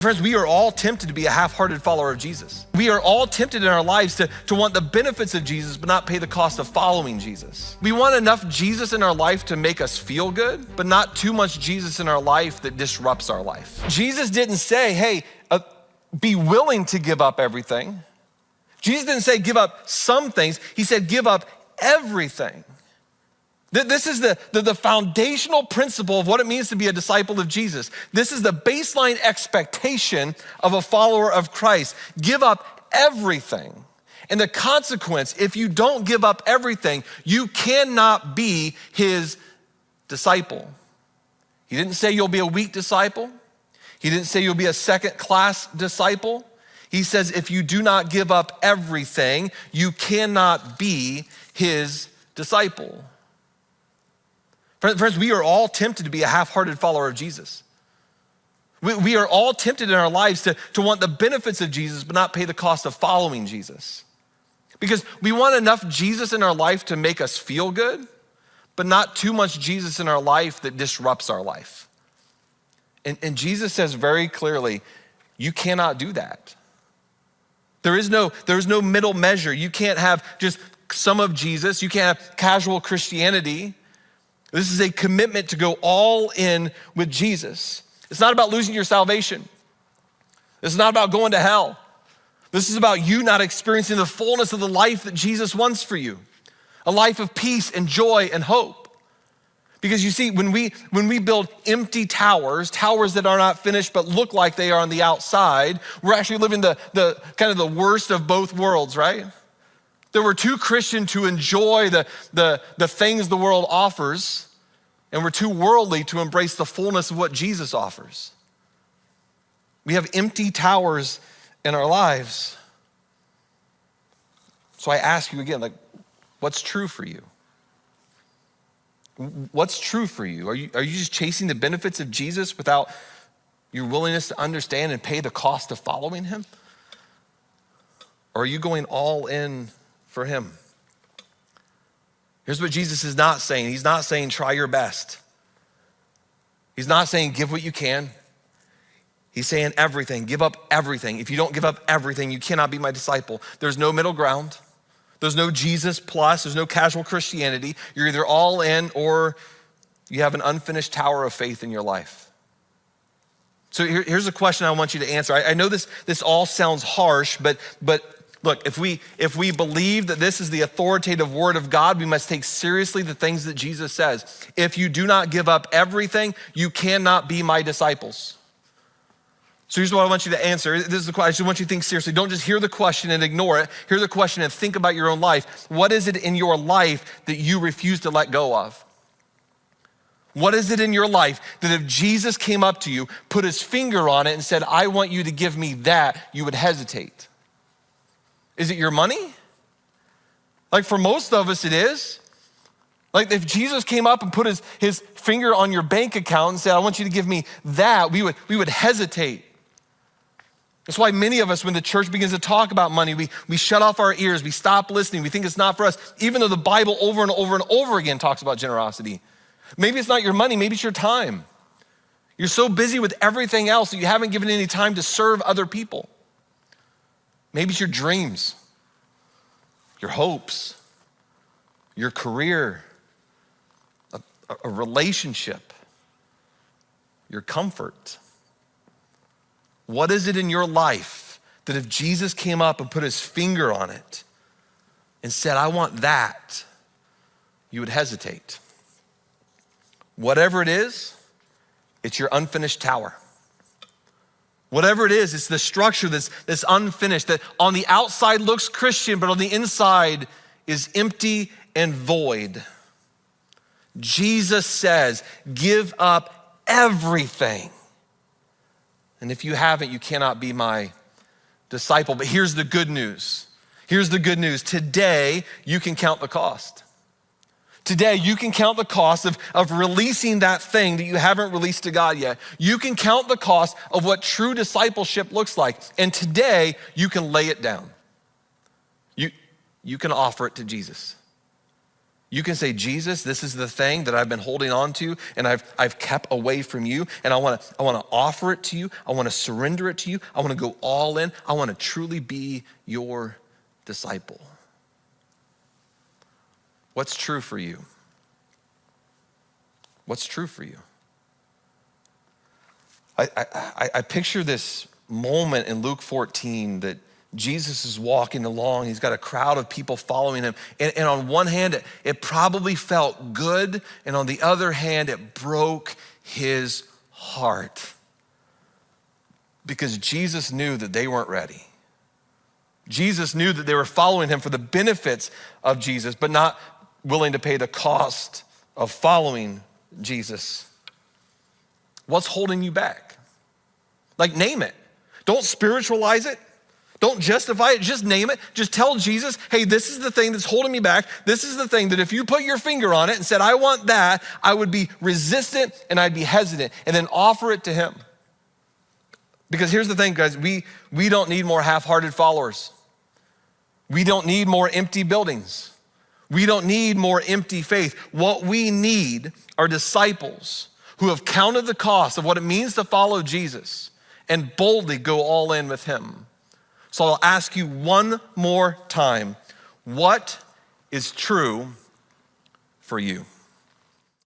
Friends, we are all tempted to be a half-hearted follower of Jesus. We are all tempted in our lives to want the benefits of Jesus, but not pay the cost of following Jesus. We want enough Jesus in our life to make us feel good, but not too much Jesus in our life that disrupts our life. Jesus didn't say, hey, be willing to give up everything. Jesus didn't say give up some things. He said give up everything. This is the foundational principle of what it means to be a disciple of Jesus. This is the baseline expectation of a follower of Christ. Give up everything. And the consequence, if you don't give up everything, you cannot be his disciple. He didn't say you'll be a weak disciple. He didn't say you'll be a second-class disciple. He says if you do not give up everything, you cannot be his disciple. Friends, we are all tempted to be a half-hearted follower of Jesus. We are all tempted in our lives to want the benefits of Jesus, but not pay the cost of following Jesus. Because we want enough Jesus in our life to make us feel good, but not too much Jesus in our life that disrupts our life. And Jesus says very clearly, you cannot do that. There is no middle measure. You can't have just some of Jesus. You can't have casual Christianity. This is a commitment to go all in with Jesus. It's not about losing your salvation. This is not about going to hell. This is about you not experiencing the fullness of the life that Jesus wants for you. A life of peace and joy and hope. Because you see, when we build empty towers that are not finished but look like they are on the outside, we're actually living the kind of the worst of both worlds, right? There were too Christian to enjoy the things the world offers, and we're too worldly to embrace the fullness of what Jesus offers. We have empty towers in our lives. So I ask you again, what's true for you? What's true for you? Are you just chasing the benefits of Jesus without your willingness to understand and pay the cost of following him? Or are you going all in for him? Here's what Jesus is not saying. He's not saying try your best. He's not saying give what you can. He's saying everything, give up everything. If you don't give up everything, you cannot be my disciple. There's no middle ground. There's no Jesus plus, there's no casual Christianity. You're either all in or you have an unfinished tower of faith in your life. So here's a question I want you to answer. I know this all sounds harsh, but look, if we believe that this is the authoritative word of God, we must take seriously the things that Jesus says. If you do not give up everything, you cannot be my disciples. So here's what I want you to answer. This is the question. I just want you to think seriously. Don't just hear the question and ignore it. Hear the question and think about your own life. What is it in your life that you refuse to let go of? What is it in your life that if Jesus came up to you, put his finger on it and said, I want you to give me that, you would hesitate? Is it your money? Like for most of us it is. Like if Jesus came up and put his finger on your bank account and said, I want you to give me that, we would hesitate. That's why many of us, when the church begins to talk about money, we shut off our ears, we stop listening, we think it's not for us, even though the Bible over and over and over again talks about generosity. Maybe it's not your money, maybe it's your time. You're so busy with everything else that you haven't given any time to serve other people. Maybe it's your dreams, your hopes, your career, a relationship, your comfort. What is it in your life that if Jesus came up and put his finger on it and said, I want that, you would hesitate? Whatever it is, it's your unfinished tower. Whatever it is, it's the structure that's unfinished, that on the outside looks Christian, but on the inside is empty and void. Jesus says, give up everything. And if you haven't, you cannot be my disciple. But here's the good news. Here's the good news. Today, you can count the cost. Today, you can count the cost of releasing that thing that you haven't released to God yet. You can count the cost of what true discipleship looks like. And today, you can lay it down. You can offer it to Jesus. You can say, Jesus, this is the thing that I've been holding on to and I've kept away from you, and I wanna offer it to you. I wanna surrender it to you. I wanna go all in. I wanna truly be your disciple. What's true for you? What's true for you? I picture this moment in Luke 14 that Jesus is walking along. He's got a crowd of people following him. And on one hand, it probably felt good. And on the other hand, it broke his heart. Because Jesus knew that they weren't ready. Jesus knew that they were following him for the benefits of Jesus, but not willing to pay the cost of following Jesus. What's holding you back? Like, name it. Don't spiritualize it. Don't justify it, just name it. Just tell Jesus, hey, this is the thing that's holding me back. This is the thing that if you put your finger on it and said, I want that, I would be resistant and I'd be hesitant, and then offer it to him. Because here's the thing, guys, we don't need more half-hearted followers. We don't need more empty buildings. We don't need more empty faith. What we need are disciples who have counted the cost of what it means to follow Jesus and boldly go all in with him. So I'll ask you one more time, what is true for you?